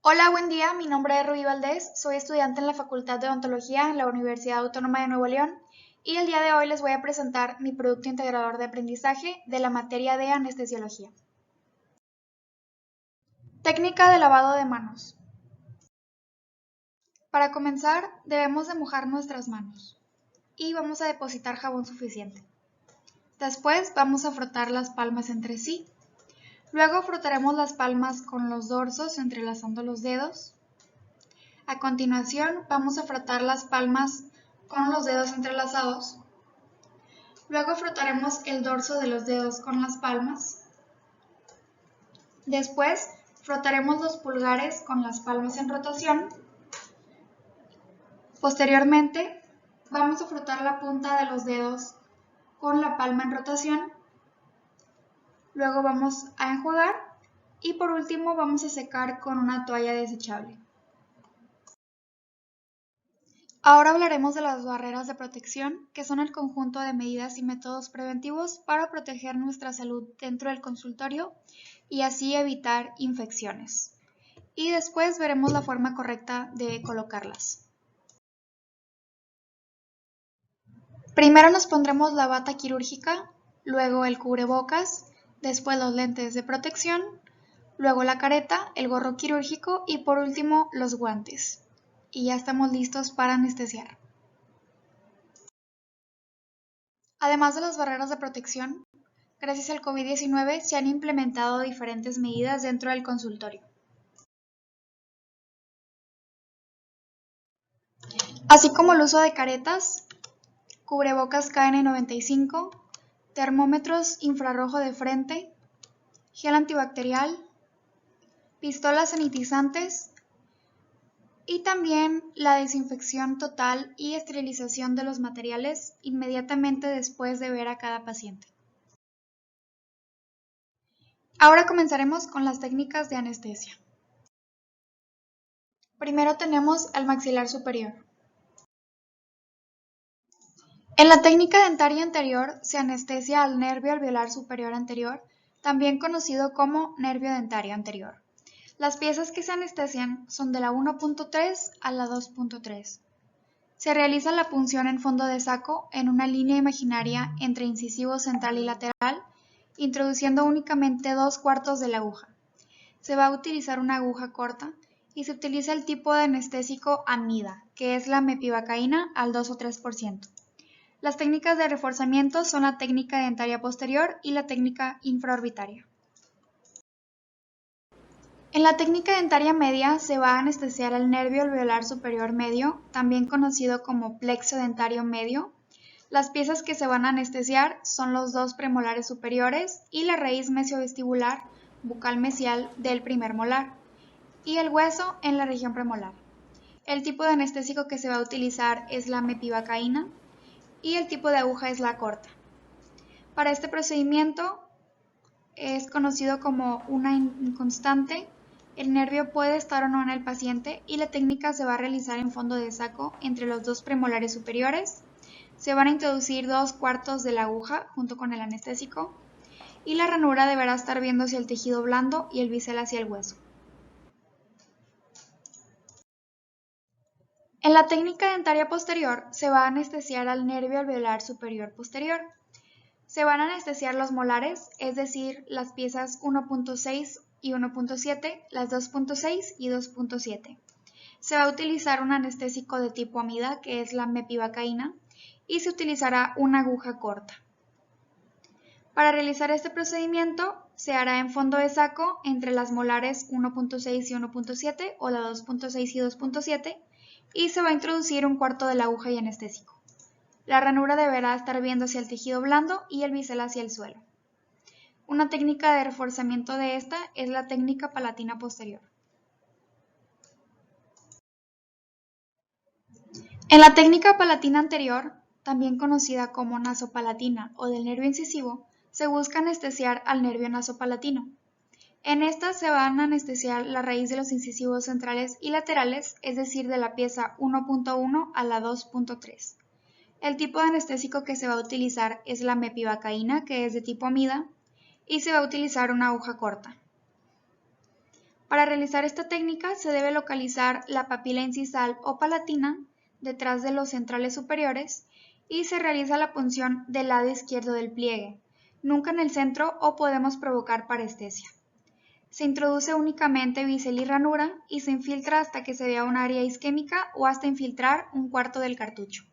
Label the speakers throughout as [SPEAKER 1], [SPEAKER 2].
[SPEAKER 1] Hola, buen día. Mi nombre es Rubí Valdés. Soy estudiante en la Facultad de Odontología en la Universidad Autónoma de Nuevo León y el día de hoy les voy a presentar mi producto integrador de aprendizaje de la materia de anestesiología. Técnica de lavado de manos. Para comenzar, debemos de mojar nuestras manos y vamos a depositar jabón suficiente. Después vamos a frotar las palmas entre sí. Luego frotaremos las palmas con los dorsos entrelazando los dedos. A continuación vamos a frotar las palmas con los dedos entrelazados. Luego frotaremos el dorso de los dedos con las palmas. Después frotaremos los pulgares con las palmas en rotación. Posteriormente vamos a frotar la punta de los dedos con la palma en rotación. Luego vamos a enjuagar y por último vamos a secar con una toalla desechable. Ahora hablaremos de las barreras de protección, que son el conjunto de medidas y métodos preventivos para proteger nuestra salud dentro del consultorio y así evitar infecciones. Y después veremos la forma correcta de colocarlas. Primero nos pondremos la bata quirúrgica, luego el cubrebocas, después los lentes de protección, luego la careta, el gorro quirúrgico y por último los guantes. Y ya estamos listos para anestesiar. Además de las barreras de protección, gracias al COVID-19 se han implementado diferentes medidas dentro del consultorio. Así como el uso de caretas, cubrebocas KN95, termómetros infrarrojo de frente, gel antibacterial, pistolas sanitizantes y también la desinfección total y esterilización de los materiales inmediatamente después de ver a cada paciente. Ahora comenzaremos con las técnicas de anestesia. Primero tenemos al maxilar superior. En la técnica dentaria anterior se anestesia al nervio alveolar superior anterior, también conocido como nervio dentario anterior. Las piezas que se anestesian son de la 1.3 a la 2.3. Se realiza la punción en fondo de saco en una línea imaginaria entre incisivo central y lateral, introduciendo únicamente 2/4 de la aguja. Se va a utilizar una aguja corta y se utiliza el tipo de anestésico amida, que es la mepivacaína al 2 o 3%. Las técnicas de reforzamiento son la técnica dentaria posterior y la técnica infraorbitaria. En la técnica dentaria media se va a anestesiar el nervio alveolar superior medio, también conocido como plexo dentario medio. Las piezas que se van a anestesiar son los dos premolares superiores y la raíz mesiovestibular bucal mesial del primer molar y el hueso en la región premolar. El tipo de anestésico que se va a utilizar es la mepivacaína y el tipo de aguja es la corta. Para este procedimiento es conocido como una inconstante. El nervio puede estar o no en el paciente y la técnica se va a realizar en fondo de saco entre los dos premolares superiores. Se van a introducir 2/4 de la aguja junto con el anestésico y la ranura deberá estar viendo hacia el tejido blando y el bisel hacia el hueso. En la técnica dentaria posterior se va a anestesiar al nervio alveolar superior posterior. Se van a anestesiar los molares, es decir, las piezas 1.6 y 1.7, las 2.6 y 2.7. Se va a utilizar un anestésico de tipo amida, que es la mepivacaína, y se utilizará una aguja corta. Para realizar este procedimiento se hará en fondo de saco entre las molares 1.6 y 1.7 o la 2.6 y 2.7 y se va a introducir 1/4 de la aguja y anestésico. La ranura deberá estar viendo hacia el tejido blando y el bisel hacia el suelo. Una técnica de reforzamiento de esta es la técnica palatina posterior. En la técnica palatina anterior, también conocida como nasopalatina o del nervio incisivo, se busca anestesiar al nervio nasopalatino. En esta se van a anestesiar la raíz de los incisivos centrales y laterales, es decir, de la pieza 1.1 a la 2.3. El tipo de anestésico que se va a utilizar es la mepivacaína, que es de tipo amida, y se va a utilizar una aguja corta. Para realizar esta técnica se debe localizar la papila incisal o palatina detrás de los centrales superiores y se realiza la punción del lado izquierdo del pliegue, nunca en el centro o podemos provocar parestesia. Se introduce únicamente bisel y ranura y se infiltra hasta que se vea un área isquémica o hasta infiltrar un cuarto del cartucho.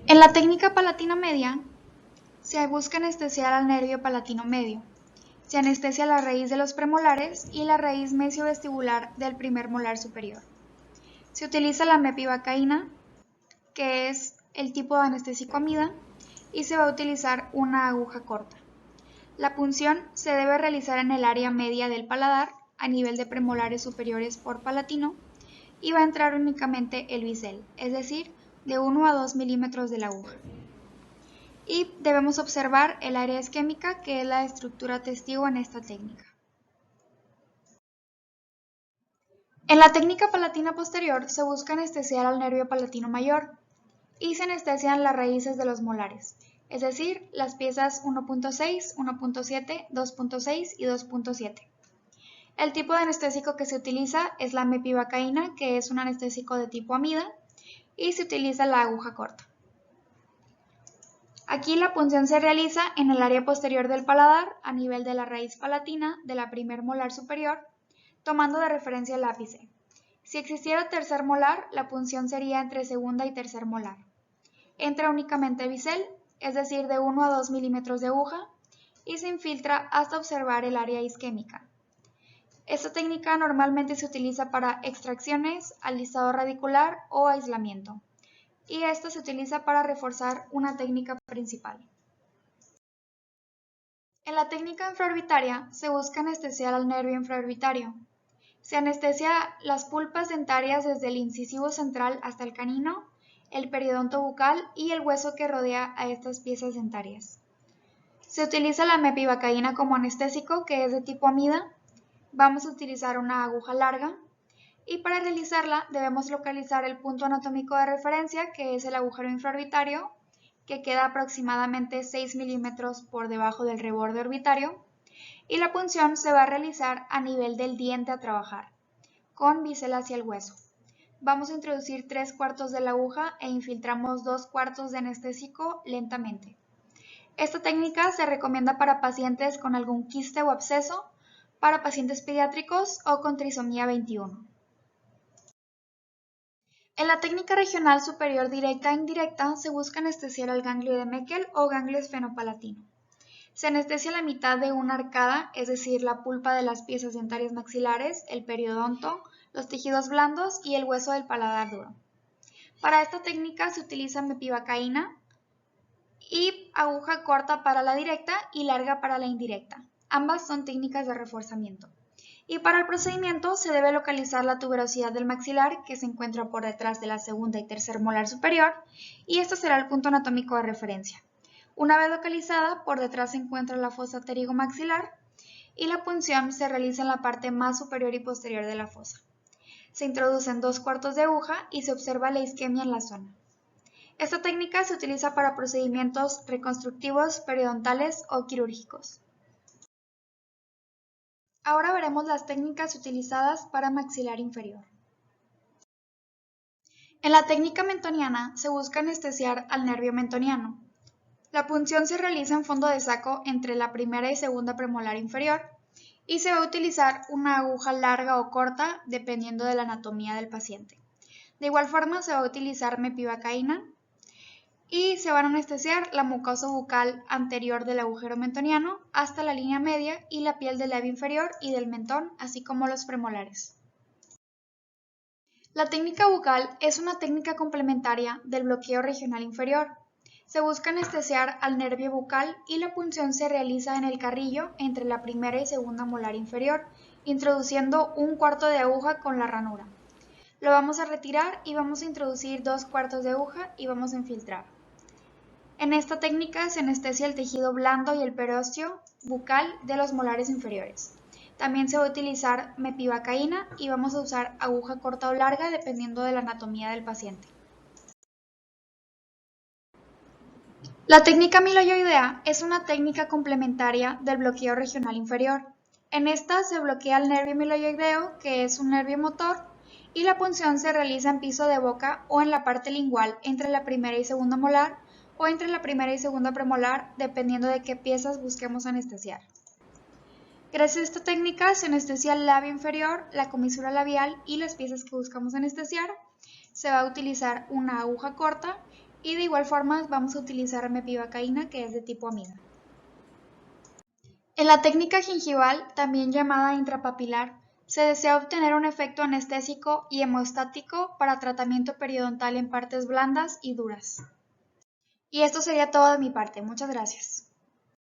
[SPEAKER 1] En la técnica palatina media, se busca anestesiar al nervio palatino medio. Se anestesia la raíz de los premolares y la raíz mesiovestibular del primer molar superior. Se utiliza la mepivacaína, que es el tipo de anestésico amida, y se va a utilizar una aguja corta. La punción se debe realizar en el área media del paladar, a nivel de premolares superiores por palatino, y va a entrar únicamente el bisel, es decir, de 1 a 2 milímetros de la aguja. Y debemos observar el área isquémica, que es la estructura testigo en esta técnica. En la técnica palatina posterior se busca anestesiar al nervio palatino mayor y se anestesian las raíces de los molares, es decir, las piezas 1.6, 1.7, 2.6 y 2.7. El tipo de anestésico que se utiliza es la mepivacaína, que es un anestésico de tipo amida, y se utiliza la aguja corta. Aquí la punción se realiza en el área posterior del paladar, a nivel de la raíz palatina de la primer molar superior, tomando de referencia el ápice. Si existiera tercer molar, la punción sería entre segunda y tercer molar. Entra únicamente bisel, es decir, de 1 a 2 milímetros de aguja, y se infiltra hasta observar el área isquémica. Esta técnica normalmente se utiliza para extracciones, alistado radicular o aislamiento, y esta se utiliza para reforzar una técnica principal. En la técnica infraorbitaria se busca anestesiar al nervio infraorbitario. Se anestesia las pulpas dentarias desde el incisivo central hasta el canino, el periodonto bucal y el hueso que rodea a estas piezas dentarias. Se utiliza la mepivacaína como anestésico, que es de tipo amida. Vamos a utilizar una aguja larga y para realizarla debemos localizar el punto anatómico de referencia, que es el agujero infraorbitario, que queda aproximadamente 6 milímetros por debajo del reborde orbitario, y la punción se va a realizar a nivel del diente a trabajar, con bisel hacia el hueso. Vamos a introducir 3/4 de la aguja e infiltramos 2/4 de anestésico lentamente. Esta técnica se recomienda para pacientes con algún quiste o absceso, para pacientes pediátricos o con trisomía 21. En la técnica regional superior directa e indirecta se busca anestesiar al ganglio de Meckel o ganglio esfenopalatino. Se anestesia la mitad de una arcada, es decir, la pulpa de las piezas dentarias maxilares, el periodonto, los tejidos blandos y el hueso del paladar duro. Para esta técnica se utiliza mepivacaína y aguja corta para la directa y larga para la indirecta. Ambas son técnicas de reforzamiento. Y para el procedimiento se debe localizar la tuberosidad del maxilar, que se encuentra por detrás de la segunda y tercer molar superior, y este será el punto anatómico de referencia. Una vez localizada, por detrás se encuentra la fosa pterigomaxilar y la punción se realiza en la parte más superior y posterior de la fosa. Se introducen 2/4 de aguja y se observa la isquemia en la zona. Esta técnica se utiliza para procedimientos reconstructivos, periodontales o quirúrgicos. Ahora veremos las técnicas utilizadas para maxilar inferior. En la técnica mentoniana se busca anestesiar al nervio mentoniano. La punción se realiza en fondo de saco entre la primera y segunda premolar inferior y se va a utilizar una aguja larga o corta dependiendo de la anatomía del paciente. De igual forma se va a utilizar mepivacaína y se van a anestesiar la mucosa bucal anterior del agujero mentoniano hasta la línea media y la piel del labio inferior y del mentón, así como los premolares. La técnica bucal es una técnica complementaria del bloqueo regional inferior. Se busca anestesiar al nervio bucal y la punción se realiza en el carrillo entre la primera y segunda molar inferior, introduciendo 1/4 de aguja con la ranura. Lo vamos a retirar y vamos a introducir 2/4 de aguja y vamos a infiltrar. En esta técnica se anestesia el tejido blando y el periósteo bucal de los molares inferiores. También se va a utilizar mepivacaína y vamos a usar aguja corta o larga dependiendo de la anatomía del paciente. La técnica amiloidea es una técnica complementaria del bloqueo regional inferior. En esta se bloquea el nervio amiloideo, que es un nervio motor, y la punción se realiza en piso de boca o en la parte lingual entre la primera y segunda molar o entre la primera y segunda premolar, dependiendo de qué piezas busquemos anestesiar. Gracias a esta técnica se anestesia el labio inferior, la comisura labial y las piezas que buscamos anestesiar. Se va a utilizar una aguja corta y de igual forma vamos a utilizar mepivacaína, que es de tipo amida. En la técnica gingival, también llamada intrapapilar, se desea obtener un efecto anestésico y hemostático para tratamiento periodontal en partes blandas y duras. Y esto sería todo de mi parte. Muchas gracias.